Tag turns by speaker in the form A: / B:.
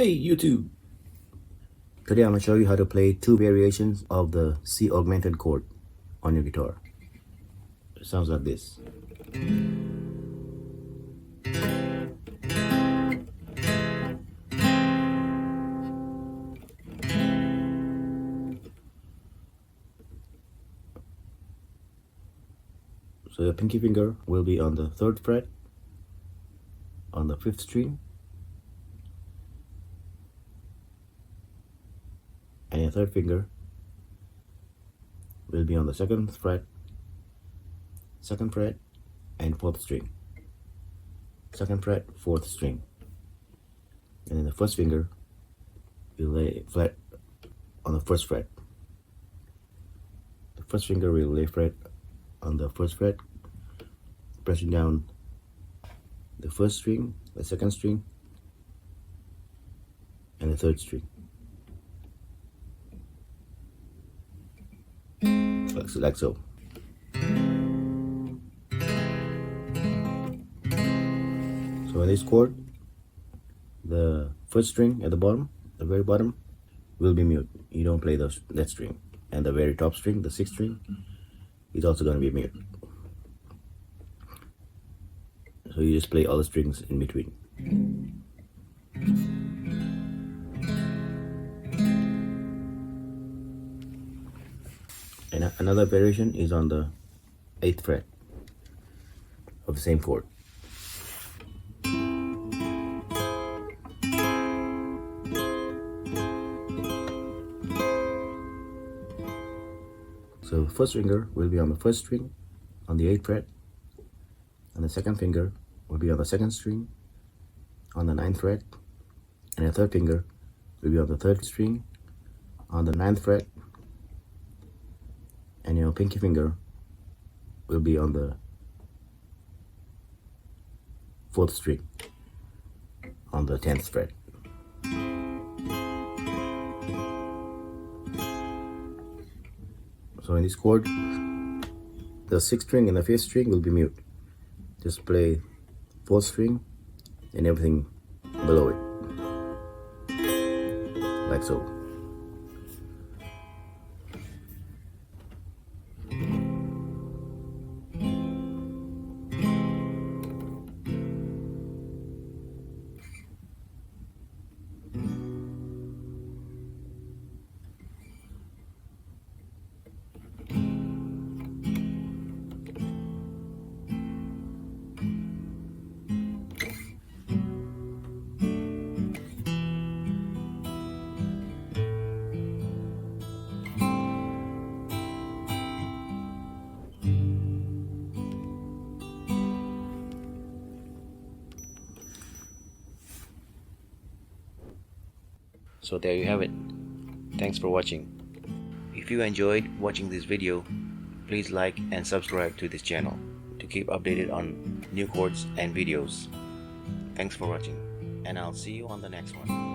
A: Hey YouTube! Today I'm going to show you how to play two variations of the C augmented chord on your guitar. It sounds like this. So your pinky finger will be on the 3rd fret, on the 5th string, and your third finger will be on the 2nd fret, 2nd fret, and 4th string. 2nd fret, 4th string. And then the first finger will lay flat on the 1st fret. The first finger will lay flat on the 1st fret, pressing down the 1st string, the 2nd string, and the 3rd string. Like so. So in this chord, the 1st string at the bottom, the very bottom, will be mute. You don't play that string. And the very top string, the 6th string, is also going to be mute. So you just play all the strings in between. And another variation is on the 8th fret of the same chord. So the first finger will be on the 1st string on the 8th fret, and the 2nd finger will be on the 2nd string on the 9th fret, and the 3rd finger will be on the 3rd string on the 9th fret, and your pinky finger will be on the 4th string on the 10th fret. So in this chord, the 6th string and the 5th string will be mute. Just play 4th string and everything below it, like so. So there you have it. Thanks for watching. If you enjoyed watching this video, please like and subscribe to this channel to keep updated on new chords and videos. Thanks for watching, and I'll see you on the next one.